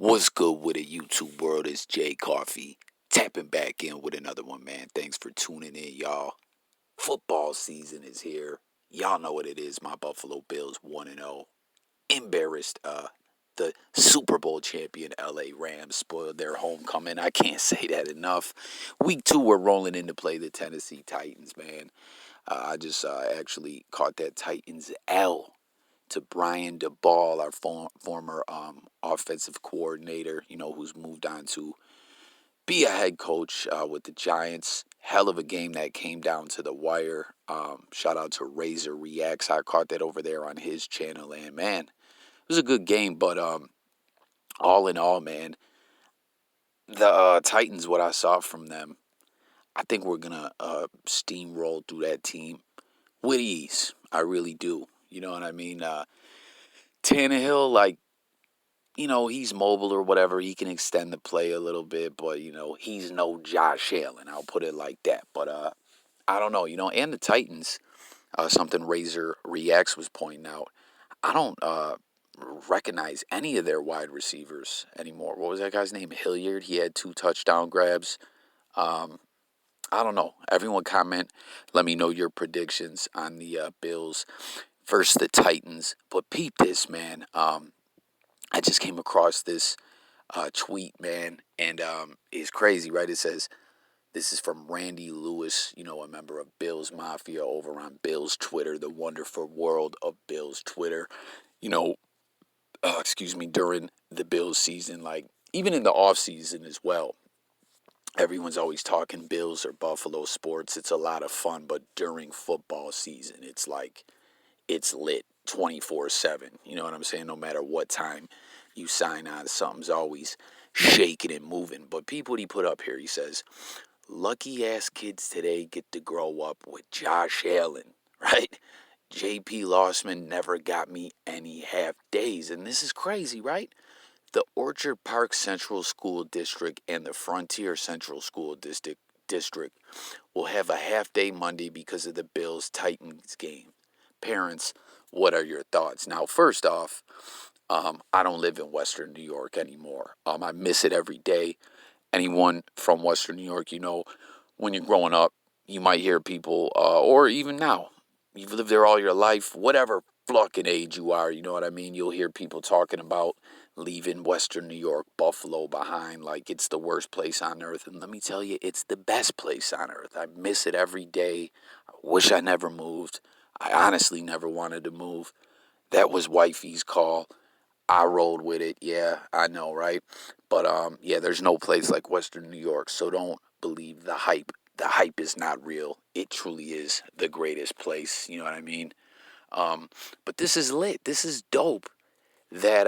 What's good with it, YouTube world? It's Jay Coffee tapping back in with another one, man. Thanks for tuning in, y'all. Football season is here. Y'all know what it is. My Buffalo Bills 1-0. Embarrassed the Super Bowl champion LA Rams. Spoiled their homecoming. I can't say that enough. Week 2, we're rolling in to play the Tennessee Titans, man. I just actually caught that Titans L to Brian DeBall, our former offensive coordinator, who's moved on to be a head coach with the Giants. Hell of a game that came down to the wire. Shout out to Razor Reacts. I caught that over there on his channel, and man, it was a good game. But all in all, man, the Titans, what I saw from them, I think we're gonna steamroll through that team with ease. I really do. You know what I mean? Tannehill, like, he's mobile or whatever. He can extend the play a little bit, but, he's no Josh Allen. I'll put it like that. But I don't know, and the Titans, something Razor Reacts was pointing out, I don't recognize any of their wide receivers anymore. What was that guy's name? Hilliard. He had 2 touchdown grabs. I don't know. Everyone comment. Let me know your predictions on the Bills versus the Titans. But peep this, man. I just came across this tweet, man, and it's crazy, right? It says, this is from Randy Lewis, a member of BillsMafia over on Bill's Twitter, the wonderful world of Bill's Twitter. During the Bills season, like even in the off season as well. Everyone's always talking Bills or Buffalo sports. It's a lot of fun, but during football season, it's like it's lit 24/7. You know what I'm saying? No matter what time you sign on, something's always shaking and moving. But people, he put up here, he says, lucky ass kids today get to grow up with Josh Allen, right? JP Losman never got me any half days. And this is crazy, right? The Orchard Park Central School District and the Frontier Central School District will have a half day Monday because of the Bills Titans game. Parents, what are your thoughts? Now, first off, I don't live in Western New York anymore. I miss it every day. Anyone from Western New York, when you're growing up, you might hear people, or even now, you've lived there all your life, whatever fucking age you are, you know what I mean? You'll hear people talking about leaving Western New York, Buffalo behind, like it's the worst place on earth. And let me tell you, it's the best place on earth. I miss it every day. I wish I never moved. I honestly never wanted to move. That was wifey's call. I rolled with it. Yeah, I know, right? But yeah, there's no place like Western New York, so don't believe the hype. The hype is not real. It truly is the greatest place. You know what I mean? But this is lit. This is dope that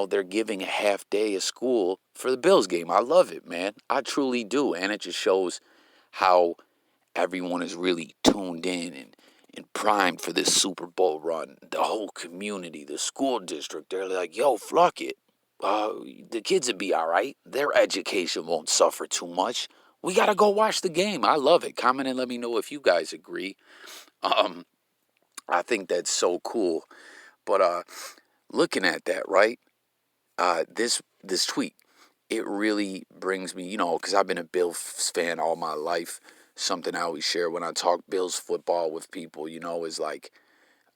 they're giving a half day of school for the Bills game. I love it, man. I truly do, and it just shows how everyone is really tuned in and primed for this Super Bowl run. The whole community, the school district, they're like, yo, fuck it. The kids will be all right. Their education won't suffer too much. We got to go watch the game. I love it. Comment and let me know if you guys agree. I think that's so cool. But looking at that, right? This tweet, it really brings me, because I've been a Bills fan all my life. Something I always share when I talk Bills football with people, is like,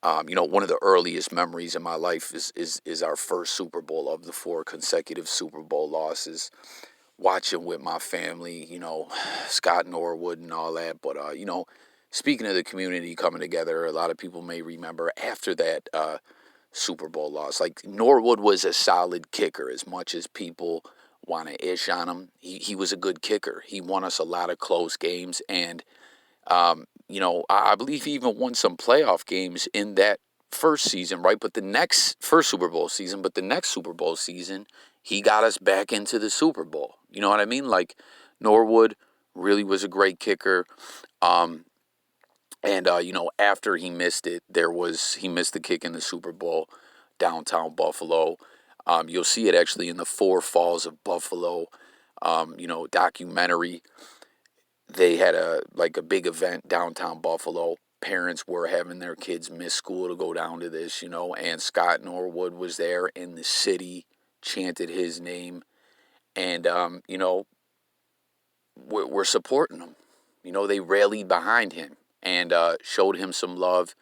one of the earliest memories in my life is our first Super Bowl of the 4 consecutive Super Bowl losses. Watching with my family, Scott Norwood and all that. But, speaking of the community coming together, a lot of people may remember after that Super Bowl loss. Like, Norwood was a solid kicker as much as people want to ish on him. He was a good kicker. He won us a lot of close games. And, I believe he even won some playoff games in that first season, right? But first Super Bowl season, but the next Super Bowl season, he got us back into the Super Bowl. You know what I mean? Like, Norwood really was a great kicker. And after he missed it, he missed the kick in the Super Bowl, downtown Buffalo. You'll see it actually in the Four Falls of Buffalo, documentary. They had a big event downtown Buffalo. Parents were having their kids miss school to go down to this, and Scott Norwood was there in the city chanted his name, and we're supporting him. They rallied behind him and showed him some love,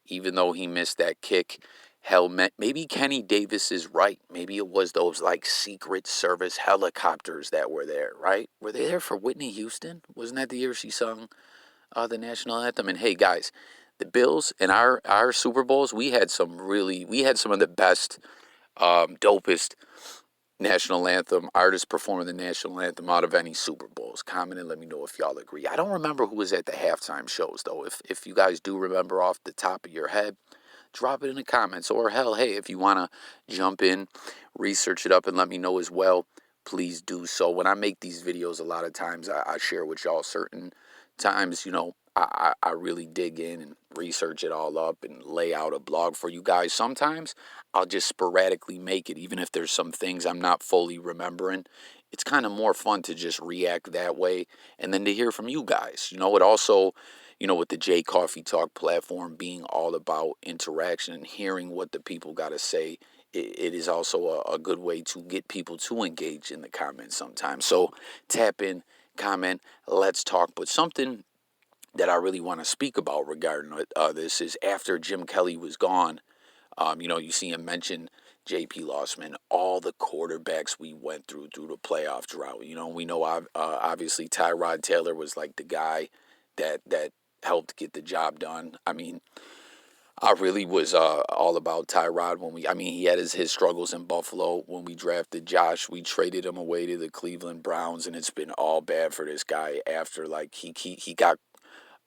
even though he missed that kick. Hell, maybe Kenny Davis is right. Maybe it was those like Secret Service helicopters that were there, right? Were they there for Whitney Houston? Wasn't that the year she sung the national anthem? And hey, guys, the Bills and our Super Bowls, we had some of the best, dopest national anthem artists performing the national anthem out of any Super Bowls. Comment and let me know if y'all agree. I don't remember who was at the halftime shows though. If you guys do remember off the top of your head, drop it in the comments. Or hell, hey, if you want to jump in, research it up and let me know as well, please do so. When I make these videos, a lot of times I share with y'all certain times, I really dig in and research it all up and lay out a blog for you guys. Sometimes I'll just sporadically make it, even if there's some things I'm not fully remembering. It's kind of more fun to just react that way and then to hear from you guys. It also, with the J Coffee Talk platform being all about interaction and hearing what the people got to say, it is also a good way to get people to engage in the comments sometimes. So tap in, comment, let's talk. But something that I really want to speak about regarding this is after Jim Kelly was gone, you see him mention J.P. Losman, all the quarterbacks we went through the playoff drought. We know obviously Tyrod Taylor was like the guy that helped get the job done. I mean, I really was all about Tyrod he had his struggles in Buffalo. When we drafted Josh, we traded him away to the Cleveland Browns, and it's been all bad for this guy after he got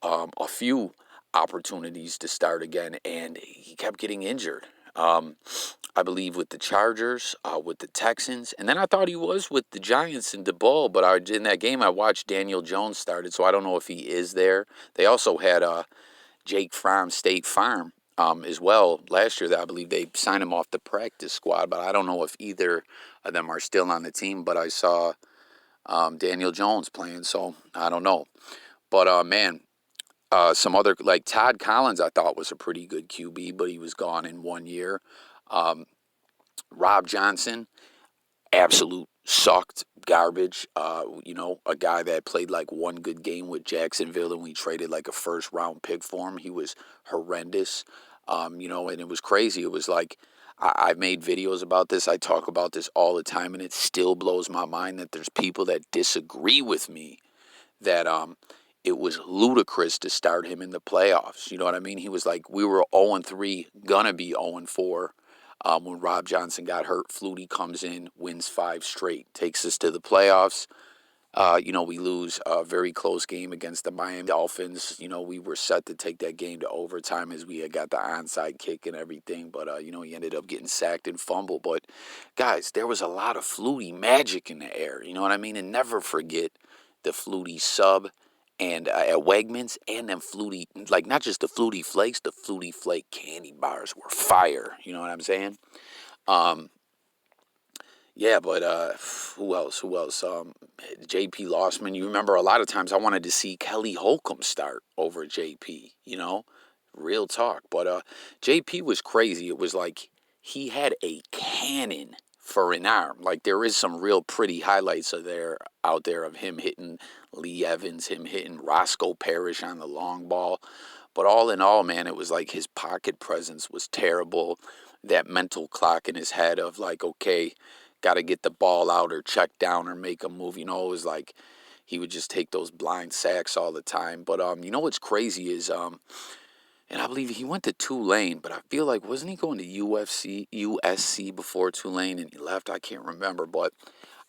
a few opportunities to start again, and he kept getting injured. I believe with the Chargers, with the Texans, and then I thought he was with the Giants in the Bowl, but in that game I watched Daniel Jones started, so I don't know if he is there. They also had Jake from State Farm as well last year. That I believe they signed him off the practice squad, but I don't know if either of them are still on the team. But I saw Daniel Jones playing, so I don't know. But man, some other, like Todd Collins, I thought was a pretty good QB, but he was gone in 1 year. Rob Johnson, absolute sucked garbage. A guy that played like one good game with Jacksonville, and we traded like a first round pick for him. He was horrendous. And it was crazy. It was like I've made videos about this. I talk about this all the time, and it still blows my mind that there's people that disagree with me that it was ludicrous to start him in the playoffs. You know what I mean? He was like, we were 0-3, gonna be 0-4. When Rob Johnson got hurt, Flutie comes in, wins 5 straight, takes us to the playoffs. We lose a very close game against the Miami Dolphins. We were set to take that game to overtime as we had got the onside kick and everything. But, he ended up getting sacked and fumbled. But, guys, there was a lot of Flutie magic in the air. You know what I mean? And never forget the Flutie sub and at Wegmans, and then Flutie, like not just the Flutie Flakes, the Flutie Flake candy bars were fire. You know what I'm saying? Yeah, but who else? J.P. Losman. You remember a lot of times I wanted to see Kelly Holcomb start over J.P., real talk. But J.P. was crazy. It was like he had a cannon for an arm. Like there is some real pretty highlights out there of him hitting Lee Evans, him hitting Roscoe Parrish on the long ball. But all in all, man, it was like his pocket presence was terrible. That mental clock in his head of like, okay, got to get the ball out or check down or make a move. It was like he would just take those blind sacks all the time. But what's crazy is and I believe he went to Tulane, but I feel like wasn't he going to USC before Tulane and he left? I can't remember, but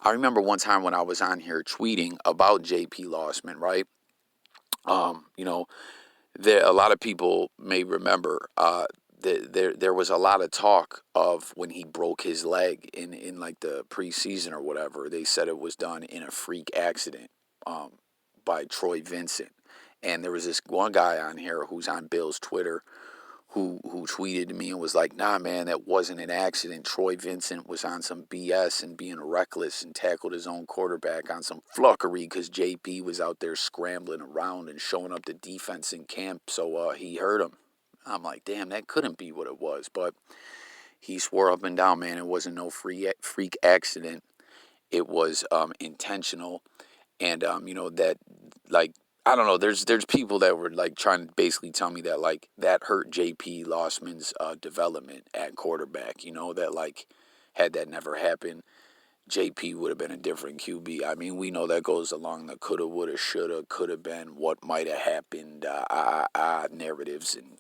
I remember one time when I was on here tweeting about J.P. Losman, right? A lot of people may remember there was a lot of talk of when he broke his leg in like the preseason or whatever. They said it was done in a freak accident by Troy Vincent. And there was this one guy on here who's on Bill's Twitter who tweeted to me and was like, nah, man, that wasn't an accident. Troy Vincent was on some BS and being reckless and tackled his own quarterback on some fluckery because JP was out there scrambling around and showing up the defense in camp, so he hurt him. I'm like, damn, that couldn't be what it was. But he swore up and down, man, it wasn't no freak accident. It was intentional. And that, like, I don't know. There's people that were like trying to basically tell me that like that hurt J.P. Losman's development at quarterback. That like had that never happened, JP would have been a different QB. I mean, we know that goes along the coulda, woulda, shoulda, could have been, what might have happened, narratives, and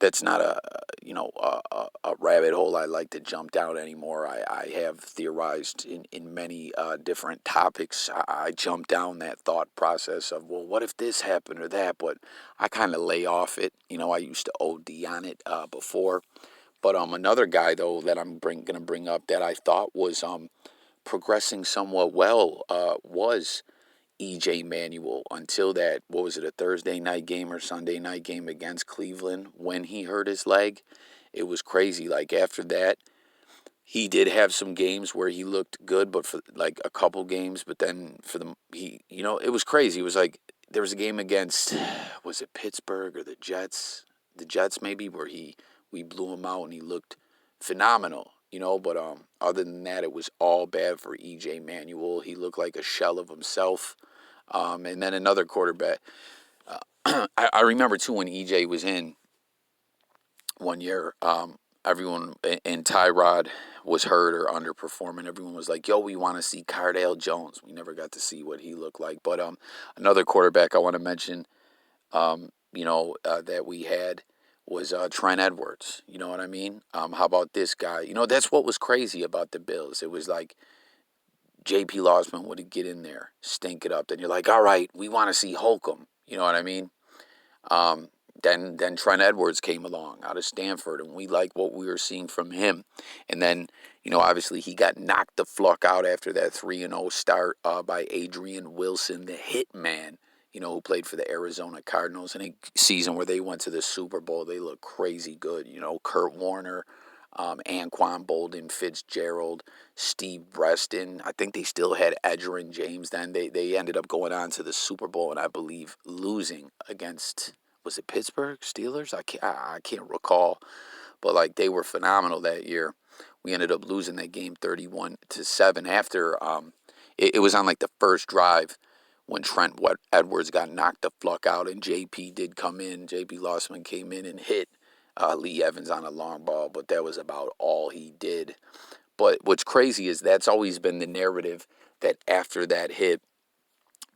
that's not a rabbit hole I like to jump down anymore. I have theorized in many different topics. I jump down that thought process of, well, what if this happened or that? But I kind of lay off it. I used to OD on it before. But another guy though that I'm gonna bring up that I thought was progressing somewhat well was EJ Manuel until that, what was it, a Thursday night game or Sunday night game against Cleveland when he hurt his leg. It was crazy. Like after that, he did have some games where he looked good, but for like a couple games, but then it was crazy. It was like there was a game against, was it Pittsburgh or the Jets? The Jets maybe, where we blew him out and he looked phenomenal. But other than that, it was all bad for EJ Manuel. He looked like a shell of himself. And then another quarterback. I remember too when EJ was in one year. Everyone and Tyrod was hurt or underperforming. Everyone was like, "Yo, we want to see Cardale Jones." We never got to see what he looked like. But another quarterback I want to mention, that we had was Trent Edwards. You know what I mean? How about this guy? That's what was crazy about the Bills. It was like J.P. Losman would get in there, stink it up. Then you're like, all right, we want to see Holcomb. You know what I mean? Then Trent Edwards came along out of Stanford, and we liked what we were seeing from him. And then, obviously he got knocked the fluck out after that 3-0 start by Adrian Wilson, the hitman, who played for the Arizona Cardinals in a season where they went to the Super Bowl. They looked crazy good. Kurt Warner, Anquan Bolden, Fitzgerald, Steve Breston. I think they still had Edgerrin James then. They ended up going on to the Super Bowl and I believe losing against, was it Pittsburgh Steelers? I can't recall, but like they were phenomenal that year. We ended up losing that game 31-7 after it was on like the first drive when Trent Edwards got knocked the fluck out and JP did come in. JP Losman came in and hit Lee Evans on a long ball, but that was about all he did. But what's crazy is that's always been the narrative, that after that hit,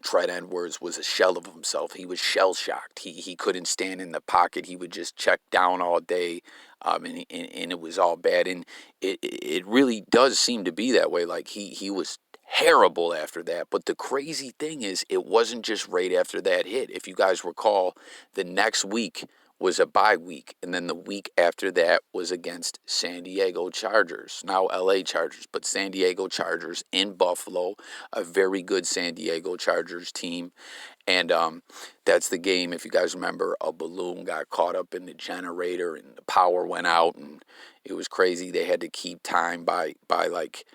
Trent Edwards was a shell of himself. He was shell-shocked. He couldn't stand in the pocket. He would just check down all day, and it was all bad. And it really does seem to be that way. Like, he was terrible after that. But the crazy thing is, it wasn't just right after that hit. If you guys recall, the next week was a bye week, and then the week after that was against San Diego Chargers, now LA Chargers, but San Diego Chargers in Buffalo, a very good San Diego Chargers team. And that's the game, if you guys remember, a balloon got caught up in the generator and the power went out, and it was crazy. They had to keep time by like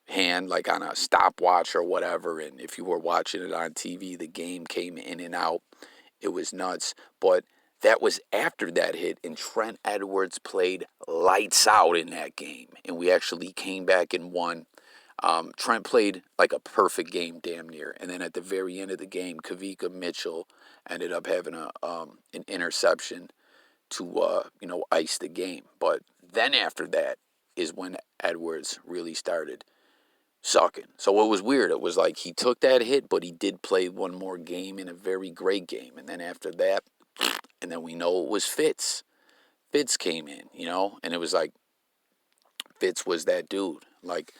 hand, like on a stopwatch or whatever, and if you were watching it on TV, the game came in and out. It was nuts. But that was after that hit, and Trent Edwards played lights out in that game, and we actually came back and won. Trent played like a perfect game, damn near, and then at the very end of the game, Kavika Mitchell ended up having an interception to ice the game. But then after that is when Edwards really started sucking. So it was weird. It was like he took that hit, but he did play one more game in a very great game, and then after that. And then we know it was Fitz. Fitz came in, and it was like Fitz was that dude. Like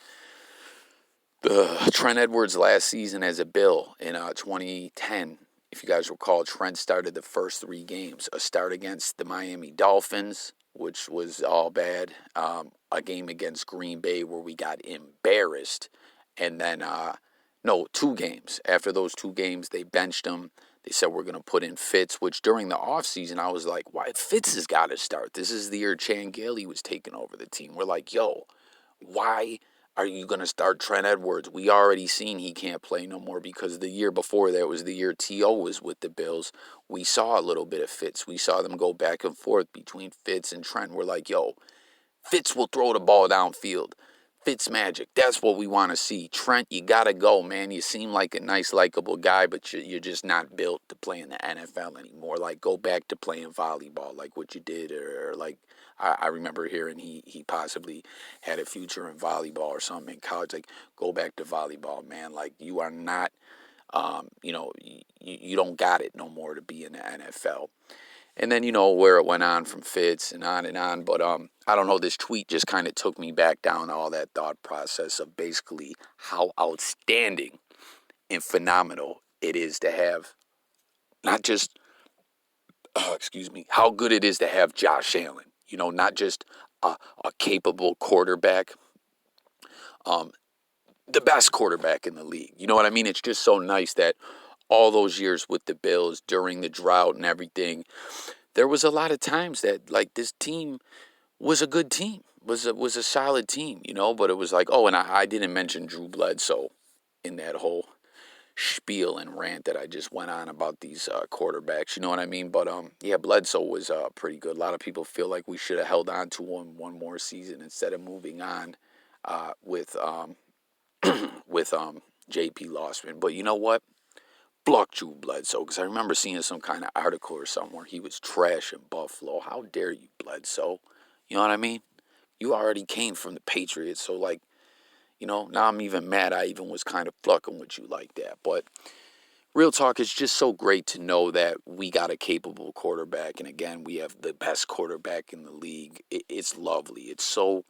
Trent Edwards last season as a Bill in 2010, if you guys recall, Trent started the first 3 games. A start against the Miami Dolphins, which was all bad. A game against Green Bay where we got embarrassed. And then, 2 games. After those 2 games, they benched him. They said we're going to put in Fitz, which during the offseason, I was like, why? Fitz has got to start. This is the year Chan Gailey was taking over the team. We're like, yo, why are you going to start Trent Edwards? We already seen he can't play no more because the year before that was the year T.O. was with the Bills. We saw a little bit of Fitz. We saw them go back and forth between Fitz and Trent. We're like, yo, Fitz will throw the ball downfield. Fitzmagic, that's what we want to see. Trent, you got to go, man. You seem like a nice, likable guy, but you're just not built to play in the NFL anymore. Like, go back to playing volleyball, like what you did, or like I remember hearing he possibly had a future in volleyball or something in college. Like, go back to volleyball, man. Like, you are not, you don't got it no more to be in the NFL. And then, where it went on from Fitz and on and on. But I don't know, this tweet just kind of took me back down all that thought process of basically how outstanding and phenomenal it is to have not just, how good it is to have Josh Allen. Not just a capable quarterback, um, the best quarterback in the league. You know what I mean? It's just so nice that all those years with the Bills during the drought and everything, there was a lot of times that like this team was a good team, was a solid team, but it was like, oh, and I didn't mention Drew Bledsoe in that whole spiel and rant that I just went on about these quarterbacks, you know what I mean? But yeah, Bledsoe was pretty good. A lot of people feel like we should have held on to him one more season instead of moving on with JP Losman. But you know what? Block Drew Bledsoe, because I remember seeing some kind of article or something where he was trash in Buffalo. How dare you, Bledsoe? You know what I mean? You already came from the Patriots, so like, now I'm even mad I even was kind of fucking with you like that. But real talk, it's just so great to know that we got a capable quarterback, and again, we have the best quarterback in the league. It's lovely. It's so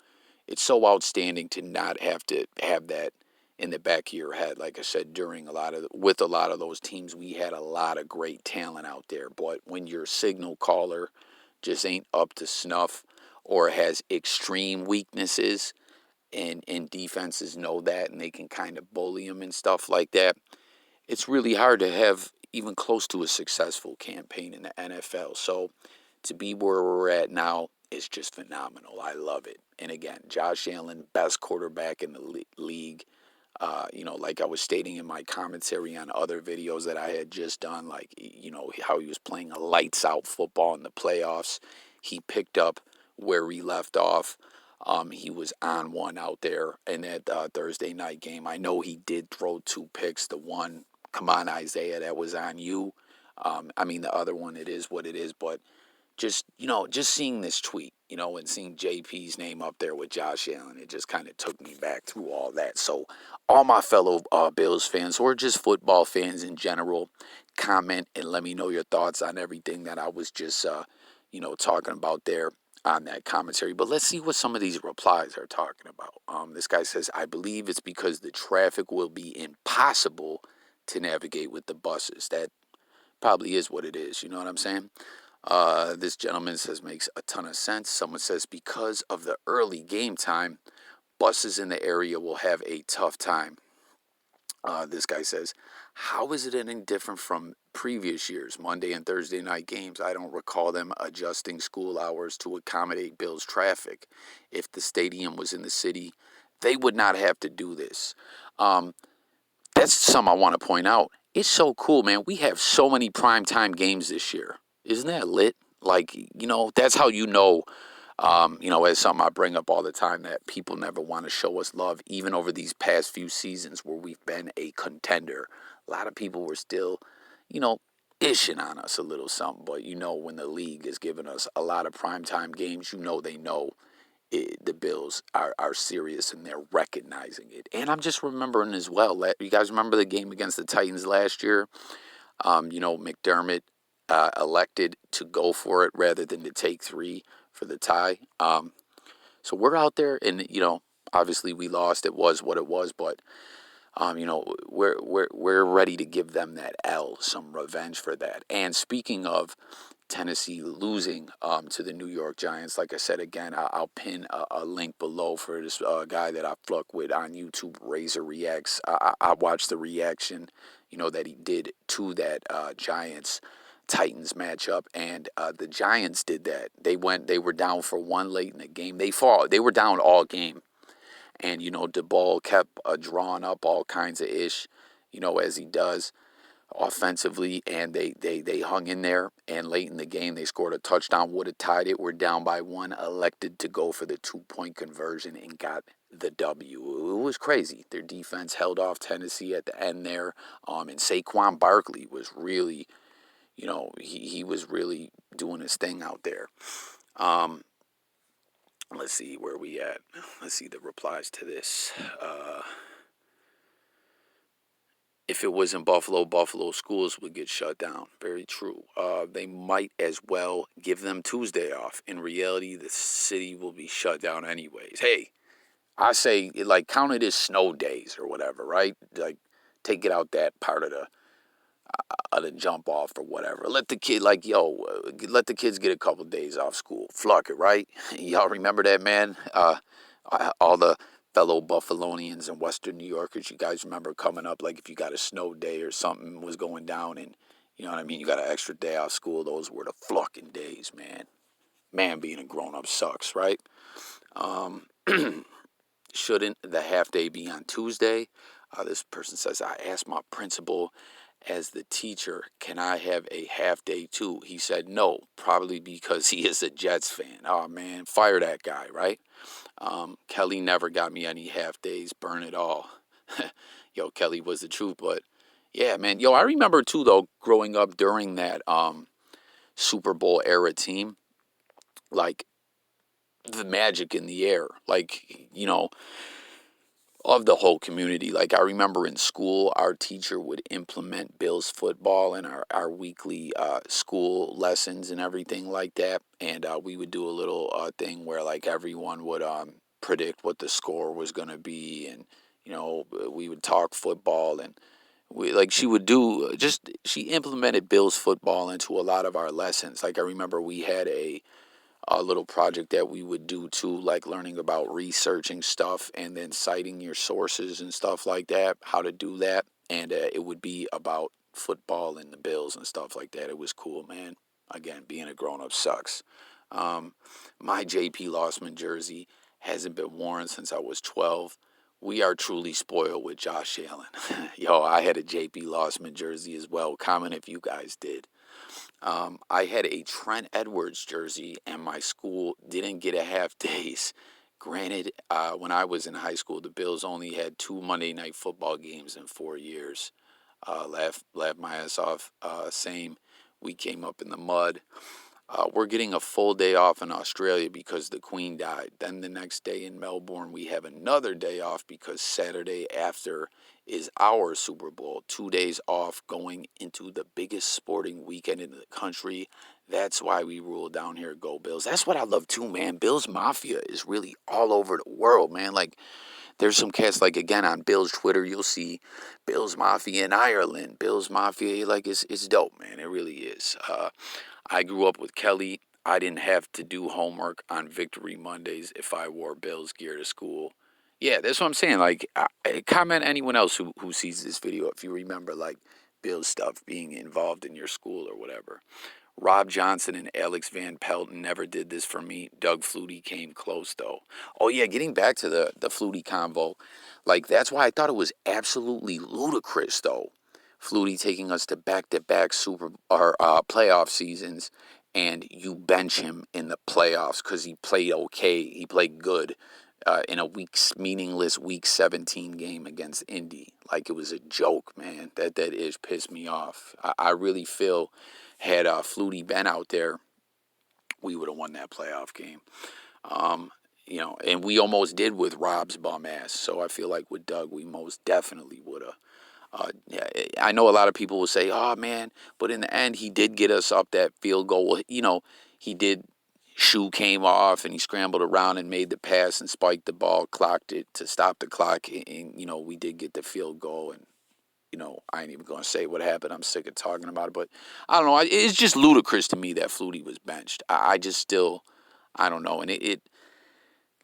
outstanding to not have to have that in the back of your head. Like I said, with a lot of those teams, we had a lot of great talent out there. But when your signal caller just ain't up to snuff or has extreme weaknesses, and defenses know that, and they can kind of bully them and stuff like that, it's really hard to have even close to a successful campaign in the NFL. So to be where we're at now is just phenomenal. I love it. And again, Josh Allen, best quarterback in the league. Like I was stating in my commentary on other videos that I had just done, like, how he was playing a lights out football in the playoffs. He picked up where he left off. He was on one out there in that Thursday night game. I know he did throw 2 picks. The one, come on, Isaiah, that was on you. The other one, it is what it is. But just seeing this tweet, and seeing JP's name up there with Josh Allen, it just kind of took me back through all that. So all my fellow Bills fans, or just football fans in general, comment and let me know your thoughts on everything that I was just, talking about there on that commentary. But let's see what some of these replies are talking about. This guy says, I believe it's because the traffic will be impossible to navigate with the buses. That probably is what it is. You know what I'm saying? This gentleman says, makes a ton of sense. Someone says, because of the early game time, buses in the area will have a tough time. This guy says, how is it any different from previous years, Monday and Thursday night games? I don't recall them adjusting school hours to accommodate Bills traffic. If the stadium was in the city, they would not have to do this. That's something I want to point out. It's so cool, man. We have so many primetime games this year. Isn't that lit? Like, that's how as something I bring up all the time, that people never want to show us love, even over these past few seasons where we've been a contender. A lot of people were still, ishing on us a little something. But, when the league is giving us a lot of primetime games, they know the Bills are serious and they're recognizing it. And I'm just remembering as well, you guys remember the game against the Titans last year? McDermott elected to go for it rather than to take 3 for the tie. So we're out there, and obviously we lost. It was what it was, but we're ready to give them that L, some revenge for that. And speaking of Tennessee losing to the New York Giants, like I said again, I'll pin a link below for this guy that I fuck with on YouTube, Razor Reacts. I watched the reaction, that he did to that Giants Titans matchup, and the Giants did that. They were down for 1 late in the game. They were down all game, and the ball kept drawing up all kinds of ish, as he does. offensively, and they hung in there. And late in the game, they scored a touchdown, would have tied it. We're down by one, elected to go for the 2-point conversion and got the W. It was crazy. Their defense held off Tennessee at the end there. And Saquon Barkley was really, he was really doing his thing out there. Let's see where we at. Let's see the replies to this. If it was in Buffalo, Buffalo schools would get shut down. Very true. They might as well give them Tuesday off. In reality, the city will be shut down anyways. Hey, I say, like, count it as snow days or whatever, right? Like, take it out that part of the jump off or whatever. Let the kid, let the kids get a couple days off school. Fluck it, right? Y'all remember that, man? All the fellow Buffalonians and Western New Yorkers, you guys remember coming up, like if you got a snow day or something was going down and, you know what I mean, you got an extra day off school, those were the flucking days, man. Man, being a grown-up sucks, right? Shouldn't the half day be on Tuesday? This person says, I asked my principal as the teacher, can I have a half day too? He said no, probably because he is a Jets fan. Oh, man, fire that guy, right? Kelly never got me any half days, burn it all. Yo, Kelly was the truth, but yeah, man. Yo, I remember too, though, growing up during that Super Bowl era team, like the magic in the air, like, of the whole community. Like, I remember in school, our teacher would implement Bills football in our weekly school lessons and everything like that. And we would do a little thing where, like, everyone would predict what the score was going to be. And, we would talk football. And she would do she implemented Bills football into a lot of our lessons. Like, I remember we had a little project that we would do too, like learning about researching stuff and then citing your sources and stuff like that, how to do that. And it would be about football and the Bills and stuff like that. It was cool, man. Again, being a grown-up sucks. My J.P. Losman jersey hasn't been worn since I was 12. We are truly spoiled with Josh Allen. Yo, I had a J.P. Losman jersey as well. Comment if you guys did. I had a Trent Edwards jersey, and my school didn't get a half days. Granted, when I was in high school, the Bills only had 2 Monday Night Football games in 4 years. Laughed my ass off. Same. We came up in the mud. We're getting a full day off in Australia because the Queen died. Then the next day in Melbourne, we have another day off because Saturday after is our Super Bowl. 2 days off going into the biggest sporting weekend in the country. That's why we rule down here. Go Bills. That's what I love too, man. BillsMafia is really all over the world, man. Like, there's some cats, like, again, on Bill's Twitter, you'll see BillsMafia in Ireland. BillsMafia, like, it's dope, man. It really is. I grew up with Kelly. I didn't have to do homework on Victory Mondays if I wore Bills gear to school. Yeah, that's what I'm saying. Like, comment anyone else who sees this video if you remember, like, Bills stuff being involved in your school or whatever. Rob Johnson and Alex Van Pelton never did this for me. Doug Flutie came close, though. Oh, yeah, getting back to the Flutie convo, like, that's why I thought it was absolutely ludicrous, though. Flutie taking us to back-to-back playoff seasons, and you bench him in the playoffs because he played okay. He played good in a meaningless Week 17 game against Indy. Like, it was a joke, man. That is pissed me off. I really feel had Flutie been out there, we would have won that playoff game. And we almost did with Rob's bum ass. So I feel like with Doug, we most definitely would have. I know a lot of people will say, oh, man, but in the end, he did get us up that field goal. He did. Shoe came off, and he scrambled around and made the pass and spiked the ball, clocked it to stop the clock. And, we did get the field goal. And, I ain't even going to say what happened. I'm sick of talking about it. But I don't know. It's just ludicrous to me that Flutie was benched. I just still, I don't know. And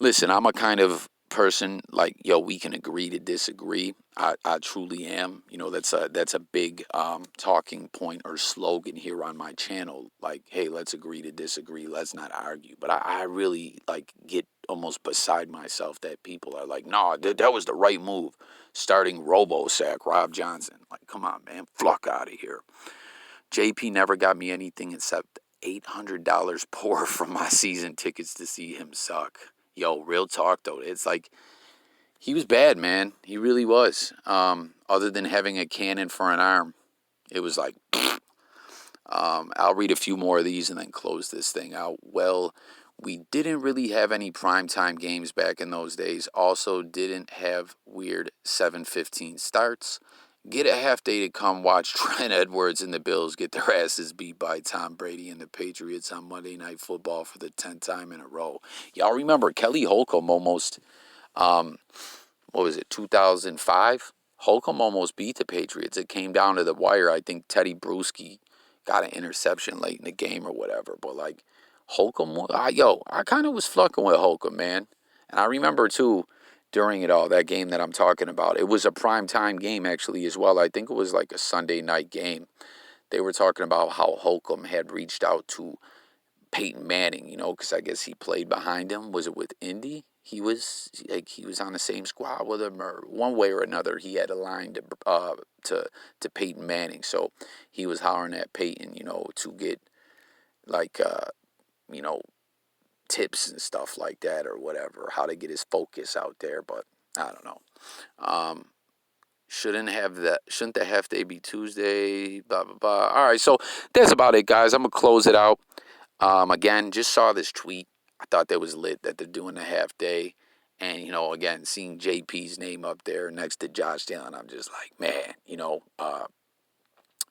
listen, I'm a kind of person like, yo, we can agree to disagree. I truly am. That's a big talking point or slogan here on my channel. Like, hey, let's agree to disagree. Let's not argue. But I really, like, get almost beside myself that people are like, no, that was the right move. Starting RoboSack, Rob Johnson. Like, come on, man. Fuck out of here. JP never got me anything except $800 poor from my season tickets to see him suck. Yo, real talk, though. It's like, he was bad, man. He really was. Other than having a cannon for an arm, it was like, I'll read a few more of these and then close this thing out. Well, we didn't really have any primetime games back in those days. Also, didn't have weird 7:15 starts. Get a half day to come watch Trent Edwards and the Bills get their asses beat by Tom Brady and the Patriots on Monday Night Football for the 10th time in a row. Y'all remember Kelly Holcomb almost, what was it, 2005? Holcomb almost beat the Patriots. It came down to the wire. I think Teddy Bruschi got an interception late in the game or whatever. But, like, Holcomb, I kind of was fucking with Holcomb, man. And I remember, too, during it all, that game that I'm talking about, it was a primetime game, actually, as well. I think it was like a Sunday night game. They were talking about how Holcomb had reached out to Peyton Manning, because I guess he played behind him. Was it with Indy? He was on the same squad with him, or one way or another, he had aligned to Peyton Manning. So he was hollering at Peyton, to get like you know tips and stuff like that or whatever, how to get his focus out there. But I don't know. Shouldn't the half day be Tuesday? Blah blah blah. All right, so that's about it, guys. I'm gonna close it out. Again, just saw this tweet. I thought that was lit that they're doing a half day. And, again, seeing JP's name up there next to Josh Allen, I'm just like, man,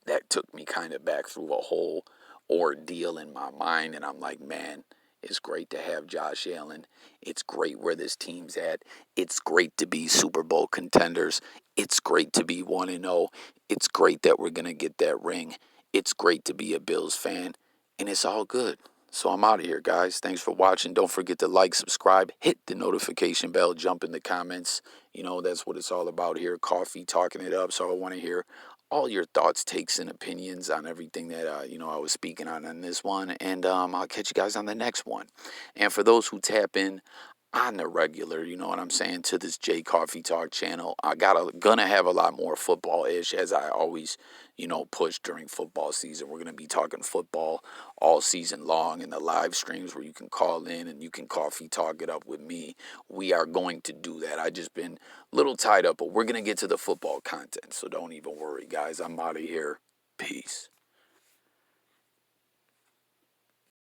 that took me kind of back through a whole ordeal in my mind. And I'm like, man, it's great to have Josh Allen. It's great where this team's at. It's great to be Super Bowl contenders. It's great to be 1-0. It's great that we're going to get that ring. It's great to be a Bills fan. And it's all good. So I'm out of here, guys. Thanks for watching. Don't forget to like, subscribe, hit the notification bell, jump in the comments. That's what it's all about here. Coffee, talking it up. So I want to hear all your thoughts, takes, and opinions on everything that, I was speaking on this one. And I'll catch you guys on the next one. And for those who tap in on the regular, you know what I'm saying, to this J Coffee Talk channel, gonna have a lot more football-ish, as I always, push during football season. We're gonna be talking football all season long in the live streams where you can call in and you can coffee talk it up with me. We are going to do that. I just been a little tied up, but we're gonna get to the football content, so don't even worry, guys. I'm out of here. Peace.